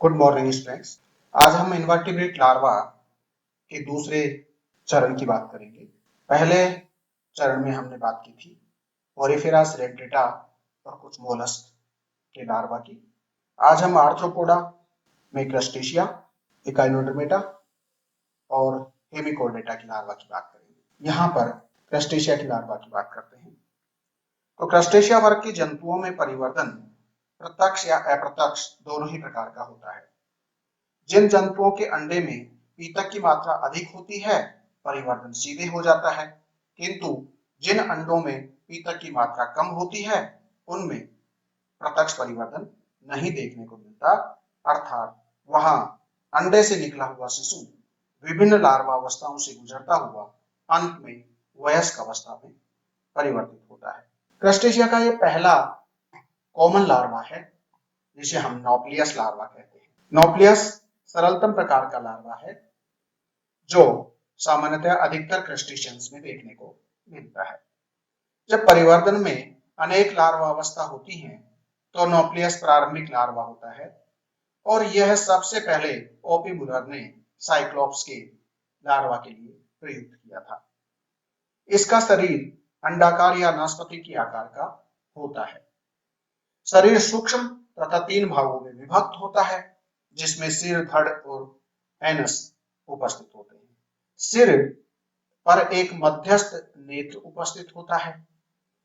Good morning students. आज हम invertebrate larva के दूसरे चरण की बात करेंगे। पहले चरण में हमने बात की थी ओरिफेरास रेड्रेटा और कुछ मोलस्क के लार्वा की। आज हम आर्थ्रोपोडा में क्रस्टेशिया, इकाइनोडर्मेटा और हेमिकोर्डेटा की लार्वा की बात करेंगे। यहाँ पर क्रस्टेशिया की लार्वा की बात करते हैं। तो क्रस्टेशिया वर्ग के जंतुओं में परिवर्तन प्रत्यक्ष या अप्रत्यक्ष दोनों ही प्रकार का होता है। जिन जंतुओं के अंडे में पीतक की मात्रा अधिक होती है, परिवर्तन सीधे हो जाता है, किंतु जिन अंडों में पीतक की मात्रा कम होती है, उनमें प्रत्यक्ष परिवर्तन नहीं देखने को मिलता। अर्थात वहां अंडे से निकला हुआ शिशु विभिन्न लार्वा अवस्थाओं से गुजरता हुआ अंत में वयस्क अवस्था में परिवर्तित होता है। क्रस्टेशिया का यह पहला कॉमन लार्वा है, जिसे हम नॉप्लियस लार्वा कहते हैं। नॉप्लियस सरलतम प्रकार का लार्वा है जो सामान्यतः अधिकतर क्रस्टेशियंस में देखने को मिलता है। जब परिवर्तन में अनेक लार्वा अवस्था होती हैं, तो नॉप्लियस प्रारंभिक लार्वा होता है और यह सबसे पहले ओपी मुलर ने साइक्लोप्स के लार्वा के लिए प्रयुक्त किया था। इसका शरीर अंडाकार या नाशपाती के आकार का होता है। शरीर सूक्ष्म तथा 3 भागों में विभक्त होता है, जिसमें सिर, धड़ और एनस उपस्थित होते हैं। सिर पर एक मध्यस्थ नेत्र उपस्थित होता है।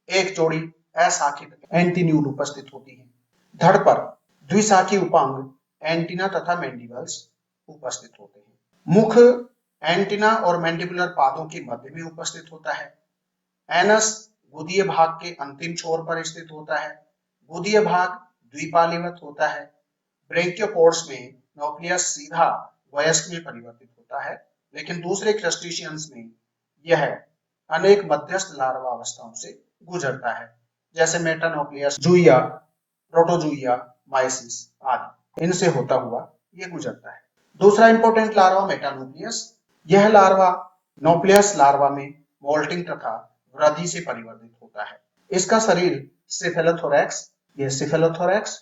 एक जोड़ी अशाखित एंटीन्यूल उपस्थित होती है। धड़ पर द्विशाखी उपांग एंटीना तथा मैंडिबल्स उपस्थित होते हैं। मुख एंटीना और मैंडिबुलर पादों के मध्य में उपस्थित होता है। एनस गुदीय भाग के अंतिम छोर पर स्थित होता है। गुदीय भाग द्विपालीवत होता है। ब्रेकियोपोड्स में नॉप्लियस सीधा वयस्क में परिवर्तित होता है, लेकिन दूसरे क्रस्टेशियंस में यह अनेक मध्यस्थ लार्वा अवस्थाओं से गुजरता है, जैसे मेटानोक्लियस, जूया, प्रोटोजूया, माइसिस आदि। इनसे होता हुआ यह गुजरता है। दूसरा इंपॉर्टेंट लार्वा मेटानोक्लियस। यह लार्वा नॉप्लियस लार्वा में मोल्टिंग तथा वृद्धि से परिवर्तित होता है। इसका शरीर सिफेलोथोरैक्स, यह सिफेलोथोरैक्स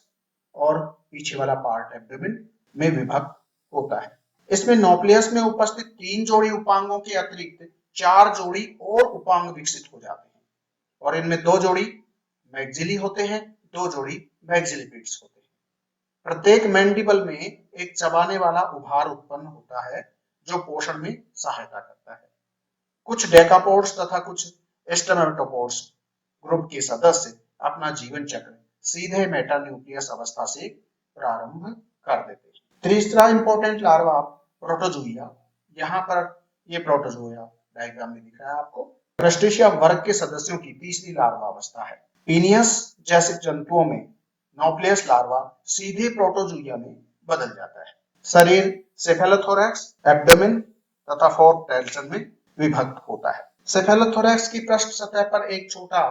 और पीछे वाला पार्ट एब्डोमेन में विभक्त होता है। इसमें नॉप्लियस में उपस्थित 3 जोड़ी उपांगों के अतिरिक्त 4 जोड़ी और उपांग विकसित हो जाते हैं और इनमें 2 जोड़ी मैक्सिली होते हैं, 2 जोड़ी मैक्सिलिपिड्स होते हैं। प्रत्येक मैंडिबल में एक चबाने वाला उभार उत्पन्न होता है जो पोषण में सहायता करता है। कुछ डेकापोड्स तथा कुछ स्टेनोटोपोड्स ग्रुप के सदस्य अपना जीवन चक्र सीधे मेटान्यूक्लियस अवस्था से प्रारंभ कर देते हैं। तीसरा इंपॉर्टेंट लार्वा प्रोटोजोया। यहाँ पर ये प्रोटोजोया डायग्राम में दिख रहा है आपको। क्रस्टेशिया वर्ग के सदस्यों की तीसरी लार्वा अवस्था है। पीनियस जैसे जंतुओं में नॉप्लियस लार्वा सीधे प्रोटोजोया में बदल जाता है। शरीर सेफेलोथोरैक्स, एब्डोमेन तथा फोर्क टेल्सन में विभक्त होता है। सेफेलोथोरैक्स की पृष्ठ सतह पर एक छोटा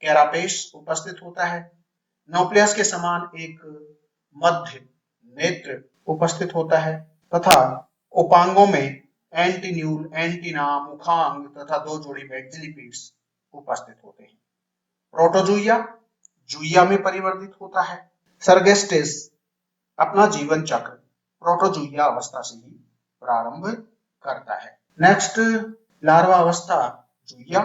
कैरापेस उपस्थित होता है। नॉप्लियस के समान एक मध्य नेत्र उपस्थित होता है तथा उपांगों में एंटीन्यूल, एंटीना, मुखांग तथा 2 जोड़ी मैक्सिलिपिड्स उपस्थित होते हैं। प्रोटोजोया जूया में परिवर्तित होता है। सर्गेस्टेस अपना जीवन चक्र प्रोटोजोया अवस्था से ही प्रारंभ करता है। नेक्स्ट लार्वा अवस्था जूया।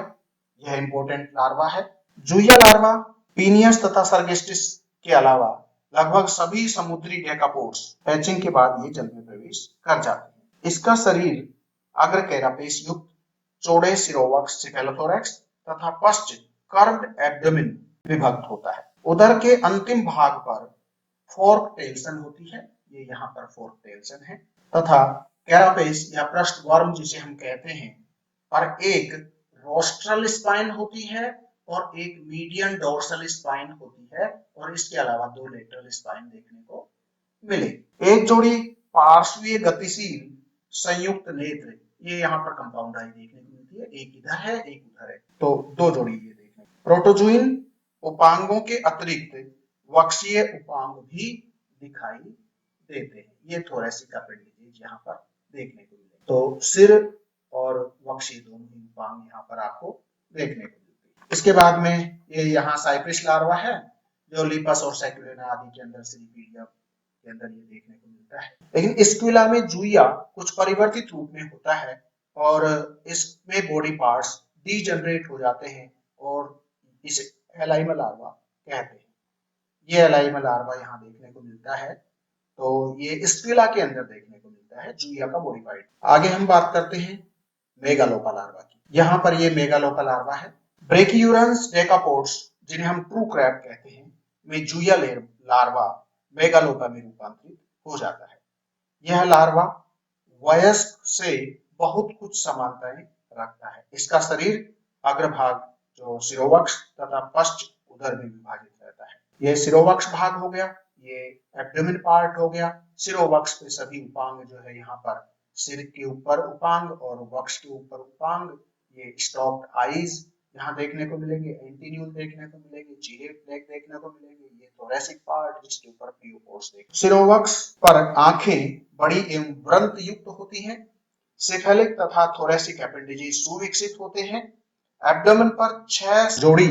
यह इंपॉर्टेंट लार्वा है। जूया लार्वा पीनियस तथा सर्गेस्टिस के अलावा लगभग सभी समुद्री डेकापोड्स हैचिंग के बाद ये जल में प्रवेश कर जाते हैं। इसका शरीर अग्र कैरापेस युक्त चौड़े सिरोवक्स सिफेलोथोरैक्स तथा पश्च कर्व्ड एब्डोमेन विभक्त होता है। उदर के अंतिम भाग पर फोर्क टेल्सन होती है, ये यहाँ पर फोर्क टेल्सन है, तथा कैरापेस या पृष्ठवर्म जिसे हम कहते हैं पर एक रोस्ट्रल स्पाइन होती है और एक मीडियन डोर्सल स्पाइन होती है और इसके अलावा 2 लेटरल स्पाइन देखने को मिले। एक जोड़ी पार्श्वीय गतिशील संयुक्त नेत्र, ये यहाँ पर कंपाउंड आई देखने को मिलती है, एक इधर है एक उधर है, तो 2 जोड़ी ये देखने। प्रोटोजोइन उपांगों के अतिरिक्त वक्षीय उपांग भी दिखाई देते हैं। ये थोरैसिक अपेंडिजेज यहाँ पर देखने को मिले। तो सिर और वक्षीय दोनों ही उपांग यहाँ पर आपको देखने को मिलते हैं। इसके बाद में ये यहाँ साइप्रिस लार्वा है जो लिपस और सैक्युलेना आदि के अंदर सिलिपीडियम के अंदर ये देखने को मिलता है। लेकिन स्क्विला में जूया कुछ परिवर्तित रूप में होता है और इसमें बॉडी पार्ट्स डीजनरेट हो जाते हैं और इसे एलाइमा लार्वा कहते हैं। ये एलाइमा लार्वा यहाँ देखने को मिलता है, तो ये स्क्विला के अंदर देखने को मिलता है जूया का मॉडिफाइड। आगे हम बात करते हैं मेगालोपा लार्वा की। यहाँ पर ये मेगालोपा लार्वा है। ब्रेकियूरन्स डेकापोड्स जिन्हें हम ट्रू क्रैब कहते हैं में जूया लार्वा मेगालोपा में रूपांतरित हो जाता है। यह लार्वा वयस्क से बहुत कुछ समानताएं रखता है। इसका शरीर अग्रभाग जो सिरोवक्ष तथा पश्च उदर में विभाजित रहता है। यह सिरोवक्ष भाग हो गया, ये एब्डोमेन पार्ट हो गया। सिरोवक्ष पे सभी उपांग जो है यहाँ पर सिर के ऊपर उपांग और वक्ष के ऊपर उपांग, ये स्टॉप्ड आईज यहाँ देखने को मिलेंगे, एंटीन्यूल देखने को मिलेंगे, चीरे प्लेट देखने को मिलेंगे, ये थोरेसिक पार्ट जिसके ऊपर प्यूपोर्स देखते हैं। सिरोवक्ष पर आंखें बड़ी एवं व्रंत युक्त होती हैं। सेफेलिक तथा थोरेसिक एपेंडेजेस सुविकसित होते हैं। एब्डोमेन पर 6 जोड़ी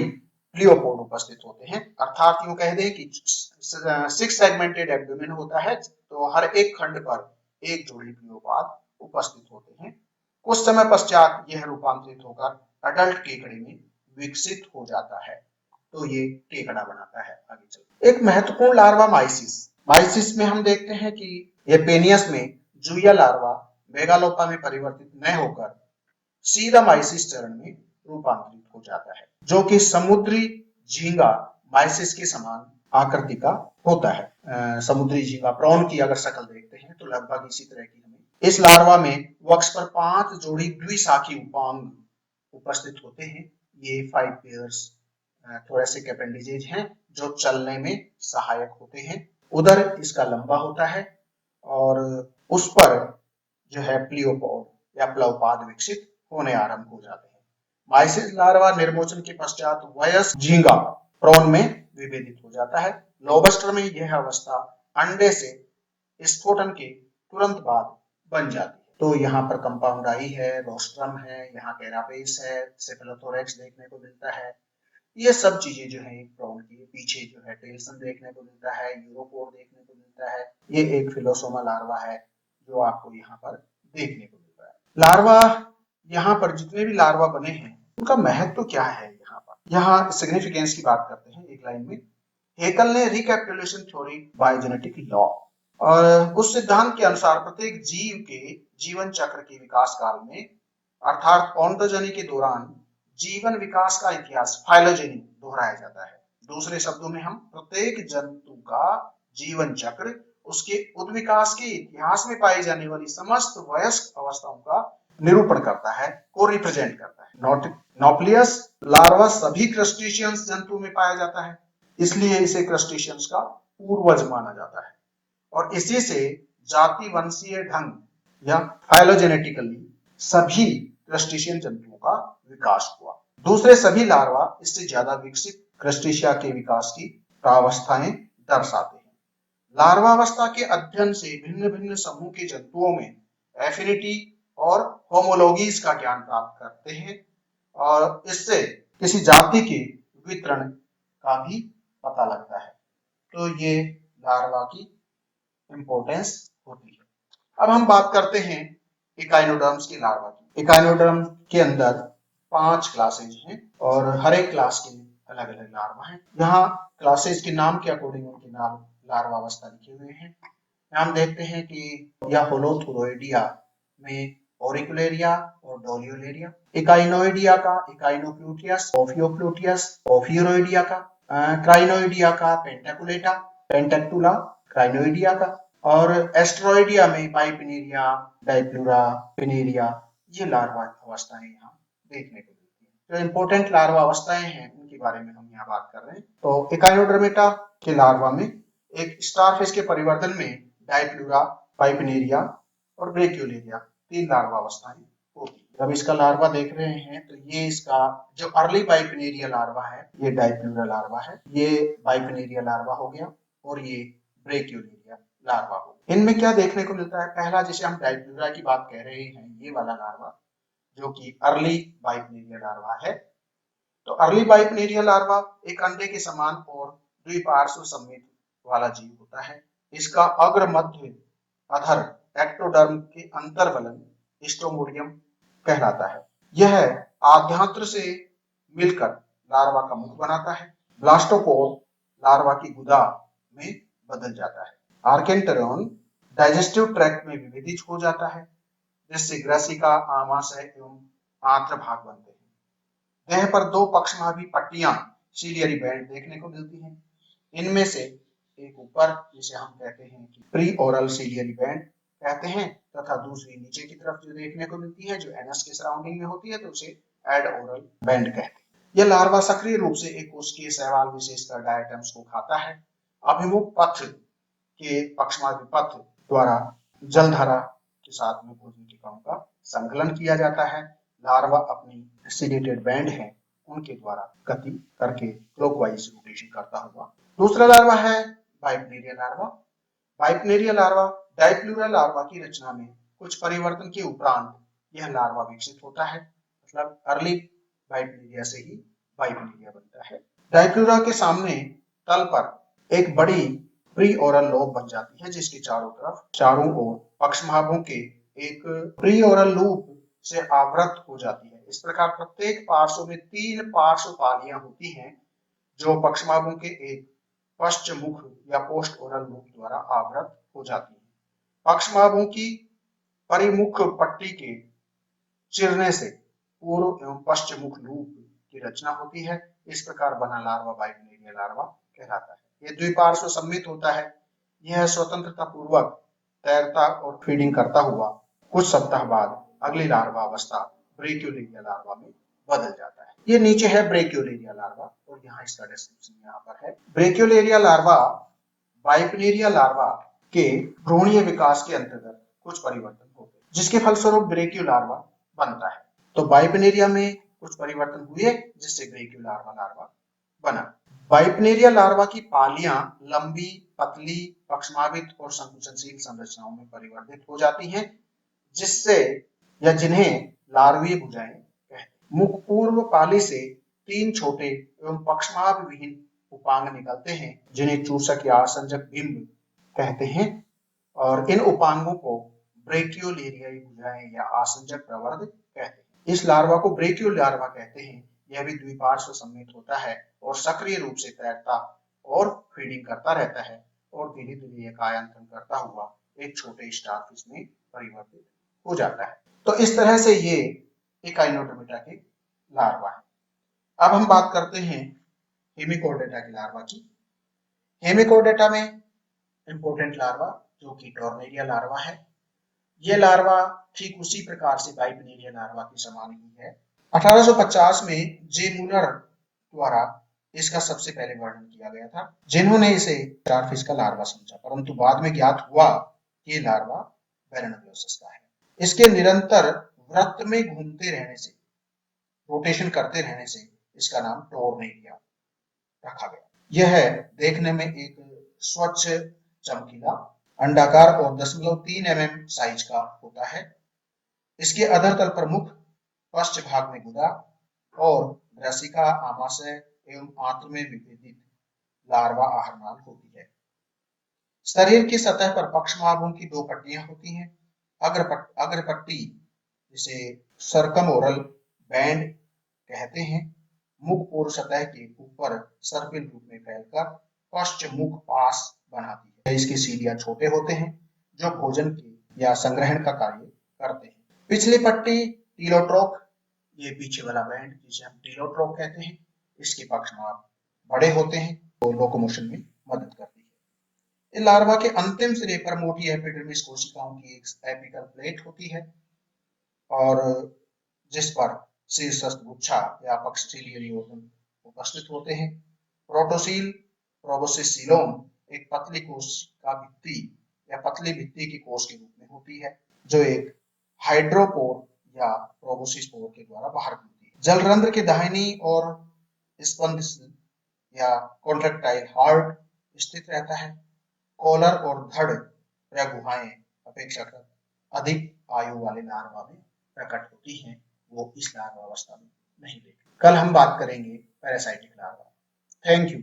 प्लियोपोड उपस्थित होते हैं, अर्थात यूं कह दें कि 6 सेगमेंटेड एब्डोमेन होता है, तो हर एक खंड पर एक जोड़ी प्लियोपोड उपस्थित होते हैं। कुछ समय पश्चात यह रूपांतरित होकर अडल्ट केकड़े में विकसित हो जाता है, तो ये केकड़ा बनाता है। आगे चलते एक महत्वपूर्ण लार्वा माइसिस में हम देखते हैं कि ये पेनियस में जूया लार्वा मेगालोपा में परिवर्तित न होकर सीधा माइसिस चरण में रूपांतरित हो जाता है, जो कि समुद्री झींगा माइसिस के समान आकृति का होता है। समुद्री झींगा प्रॉन की अगर शक्ल देखते हैं तो लगभग इसी तरह की हमें। इस लार्वा में वक्ष पर 5 जोड़ी द्विशाखी उपांग उपस्थित होते हैं। ये 5 पेयर्स थोरेसिक एपेंडेजेज हैं जो चलने में सहायक होते हैं। उधर इसका लंबा होता है और उस पर जो है प्लियोपोड या प्लवपाद विकसित होने आरंभ हो जाते हैं। माइसिस लार्वा निर्मोचन के पश्चात वयस्क झींगा प्रॉन में विभेदित हो जाता है। लोबस्टर में यह अवस्था अंडे से स्फोटन के तुरंत बाद बन जाती है। तो यहाँ पर कंपाउंड आई है, रोस्ट्रम है, यहाँ कैरापेस है, सेफेलोथोरैक्स देखने को मिलता है। ये सब चीजें जो है एक प्रॉन की पीछे जो है टेल्सन देखने को मिलता है, यूरोपोड देखने को मिलता है। ये एक फिलोसोमा लार्वा है जो आपको यहाँ पर देखने को मिल रहा है। लार्वा यहाँ पर जितने भी लार्वा बने हैं उनका महत्व क्या है यहाँ पर, यहाँ सिग्निफिकेंस की बात करते हैं एक लाइन में। हेकल ने recapitulation theory by genetic law और उस सिद्धांत के अनुसार प्रत्येक जीव के जीवन चक्र के विकास काल में अर्थात ओंटोजेनी के दौरान जीवन विकास का इतिहास फाइलोजेनी दोहराया जाता है। दूसरे शब्दों में हम प्रत्येक जंतु का जीवन चक्र उसके उद्विकास के इतिहास में पाई जाने वाली समस्त वयस्क अवस्थाओं का निरूपण करता है, को रिप्रेजेंट करता है। नोप्लियस लार्वा सभी क्रस्टेशियंस जंतु में पाया जाता है, इसलिए इसे क्रस्टेशियंस का पूर्वज माना जाता है और इसी से जाति वंशीय ढंग या फाइलोजेनेटिकली सभी क्रस्टेशियन जंतुओं का विकास हुआ। दूसरे सभी लार्वा इससे ज्यादा विकसित क्रस्टेशिया के विकास की प्रावस्थाएं दर्शाते हैं। लार्वावस्था के अध्ययन से भिन्न भिन्न समूह के जंतुओं में एफिनिटी और होमोलॉजीज का ज्ञान प्राप्त करते हैं और इससे किसी जाति के वितरण का भी पता लगता है। तो ये लार्वा की इंपॉर्टेंस होती है। अब हम बात करते हैं इकाइनोडर्म्स की लार्वा की। इकाइनोडर्म के अंदर 5 क्लासेज हैं और हर एक क्लास के अलग अलग लार्वा हैं। यहाँ क्लासेज के नाम के अकॉर्डिंग उनके नाम लार्वावस्था लिखे हुए हैं। हम देखते हैं कि यह होलोथुरोइडिया में ओरिकुलेरिया और डोलियोलेरिया, इकाइनोइडिया का इकाइनोप्लूटियस, ओफियोप्लूटियस, ओफियोरोइडिया का, क्राइनोइडिया का पेंटाकुलेटा, पेंटेक्टुला क्राइनोइडिया का और एस्ट्रोइडिया में पाइपिनेरिया, डाइप्लूरा, पिनेरिया, ये लार्वा अवस्थाएं यहाँ देखने को मिलती हैं। जो इंपॉर्टेंट लार्वा अवस्थाएं हैं उनके बारे में हम यहाँ बात कर रहे हैं। तो इकाइनोडर्मेटा के लार्वा में एक स्टारफिश के परिवर्तन में डाइप्लूरा, पाइपिनेरिया और ब्रेकियोलेरिया 3 लार्वा अवस्थाएं होती है। जब इसका लार्वा देख रहे हैं तो ये इसका जो अर्ली पाइपिनेरिया लार्वा है ये डाइप्लूरा लार्वा है, ये पाइपिनेरिया लार्वा हो गया और ये ब्रेकियोलेरिया लार्वा हो गया। इनमें क्या देखने को मिलता है, पहला जिसे हम डाइप्लूरा की बात कह रहे हैं ये वाला लार्वा जो कि अर्ली बाइपिनेरिया लार्वा है। तो अर्ली बाइपिनेरिया लार्वा एक अंडे के समान और द्विपार्श्व सममित वाला जीव होता है। इसका अग्र मध्य अधर एक्टोडर्म के अंतर्वलन स्ट्रोमोडियम कहलाता है। यह आद्यांत्र से मिलकर लार्वा का मुख बनाता है। ब्लास्टोपोर लार्वा की गुदा में बदल जाता है। आर्केंटेरॉन डाइजेस्टिव ट्रैक्ट में विभेदित हो जाता है, जिससे ग्रसिका, आमाशय एवं आंत्र भाग बनते हैं। देह पर दो पक्षमाभी पट्टियां सीलियरी बैंड देखने को मिलती हैं। इनमें से एक ऊपर, जिसे हम कहते हैं कि प्री ओरल सीलियरी बैंड कहते हैं, तथा दूसरी नीचे की तरफ जो देखने को मिलती है, जो एनस के सराउंडिंग में होती है, तो उसे एड ओरल बैंड कहते हैं। यह लार्वा सक्रिय रूप से एक कोशिकीय शैवाल, विशेषकर डायटम्स को खाता है। अभिमुख पथ के पक्षमाभी पथ द्वारा जलधारा के साथ में भोजन के कणों का संकलन किया जाता है। लार्वा अपनी सीडेटेड बैंड है उनके द्वारा गति करके क्लॉकवाइज रोटेशन करता हुआ। दूसरा लार्वा है बाइप्नेरिया लार्वा। बाइप्नेरिया लार्वा डाइप्लूरा लार्वा की रचना में कुछ परिवर्तन के उपरांत यह लार्वा विकसित होता है। मतलब अर्ली बाइप्नेरिया से ही बाइप्नेरिया बनता है। डाइप्लूरा के सामने तल पर एक बड़ी प्री ओरल लोब बन जाती है, जिसके चारों ओर पक्षमाभों के एक प्री ओरल लूप से आवृत हो जाती है। इस प्रकार प्रत्येक पार्श्व में 3 पार्श्व पालियां होती हैं, जो पक्षमाभों के एक पश्चमुख या पोस्ट ओरल लूप द्वारा आवृत हो जाती है। पक्षमाभों की परिमुख पट्टी के चिरने से पूर्व एवं पश्चमुख लूप की रचना होती है। इस प्रकार बना लार्वा बाइप्नेरिया लार्वा कहलाता है। यह द्विपार्श्व सम्मित होता है। यह स्वतंत्रता पूर्वक तैरता और फीडिंग करता हुआ कुछ सप्ताह बाद अगली लार्वा अवस्था ब्रेक्यूलेरिया लार्वा में बदल जाता है। ये नीचे है ब्रेक्यूलेरिया लार्वा और यहाँ इसका डिस्क्रिप्शन यहाँ पर है। ब्रेक्यूलेरिया लार्वा बाइप्नेरिया लार्वा के भ्रूणीय विकास के अंतर्गत कुछ परिवर्तन होते हैं, जिसके फलस्वरूप ब्रेक्यू लार्वा बनता है। तो बाइप्नेरिया में कुछ परिवर्तन हुए, जिससे ब्रेक्यू लार्वा लार्वा बना। बाइप्नेरिया लार्वा की पालियां लंबी, पतली, पक्षमाभित और संकुचनशील संरचनाओं में परिवर्तित हो जाती हैं, जिससे या जिन्हें लार्वीय भुजाएं कहते हैं। मुख पूर्व पाली से 3 छोटे एवं पक्षमाभ विहीन उपांग निकलते हैं, जिन्हें चूसक या आसंजक बिंब कहते हैं, और इन उपांगों को ब्रेकियोलेरियाई भुजाएं या आसंजक प्रवर्ध कहते हैं। इस लार्वा को ब्रेकियो लार्वा कहते हैं। यह भी द्विपार्श्व सम्मित होता है और सक्रिय रूप से तैरता और फीडिंग करता रहता है, और धीरे धीरे यह कायांतरण करता हुआ एक छोटे स्टारफिश में परिवर्तित हो जाता है। तो इस तरह से ये एकाइनोडर्मिटा के लार्वा है। अब हम बात करते हैं हेमिकोर्डेटा की लार्वा की। हेमिकोर्डेटा में इंपोर्टेंट लार्वा जो कि टॉर्नेरिया लार्वा है। यह लार्वा ठीक उसी प्रकार से बाइप्नेरिया लार्वा के समान ही है। 1850 में जे मूलर द्वारा इसका सबसे पहले वर्णन किया गया था, जिन्होंने इसे स्टारफिश का लार्वा समझा, परंतु बाद में ज्ञात हुआ कि ये लार्वा बैरनोग्लोसस का है। इसके निरंतर वृत्त में घूमते रहने से, रोटेशन करते रहने से इसका नाम टॉर्नेरिया रखा गया। यह देखने में एक स्वच्छ, चमकीला, अंडाकार और 0.3 mm साइज का होता है। इसके अधर तल पर मुख, पश्च भाग में गुदा और ग्रसिका, आमाशय एवं आंत्र में विभेदित लार्वा आहारनाल होती है। शरीर की सतह पर पक्षमाभों की 2 पट्टियां होती हैं। अग्र पट्टी, जिसे सर्कम ओरल बैंड कहते हैं, मुख पूर्व सतह के ऊपर सर्पिल रूप में फैलकर पश्च मुख पास बनाती है। इसके सीलिया छोटे होते हैं, जो भोजन के या संग्रहण का कार्य करते हैं। पिछली पट्टी टीलोट्रोक, ये पीछे वाला बैंड जिसे हम टीलोट्रोक कहते हैं, इसके पक्षमाभ बड़े होते हैं, तो लोकोमोशन में मदद करती है। लार्वा के अंतिम सिरे पर मोटी एपिडर्मिस कोशिकाओं की एक एपिकल प्लेट होती है, और जिस पर शीर्षस्थ गुच्छा या पक्षीलियरी ऑर्गन उपस्थित होते हैं। प्रोटोसील प्रोबोसिस सीलोम एक पतली कोशिका भित्ति या पतली भित्ति की कोश के रूप में होती है, जो एक हाइड्रोपोर या प्रोबोसिस पोर के द्वारा बाहर खुलती है। जलरंध्र के दाहिनी और स्पंद या कॉन्ट्रैक्टाइल हार्ट स्थित रहता है। कॉलर और धड़ या गुहाएं अपेक्षाकृत अधिक आयु वाले लार्वा में प्रकट होती हैं, वो इस लार्वा अवस्था में नहीं देखते। कल हम बात करेंगे पैरासाइटिक लार्वा। Thank you.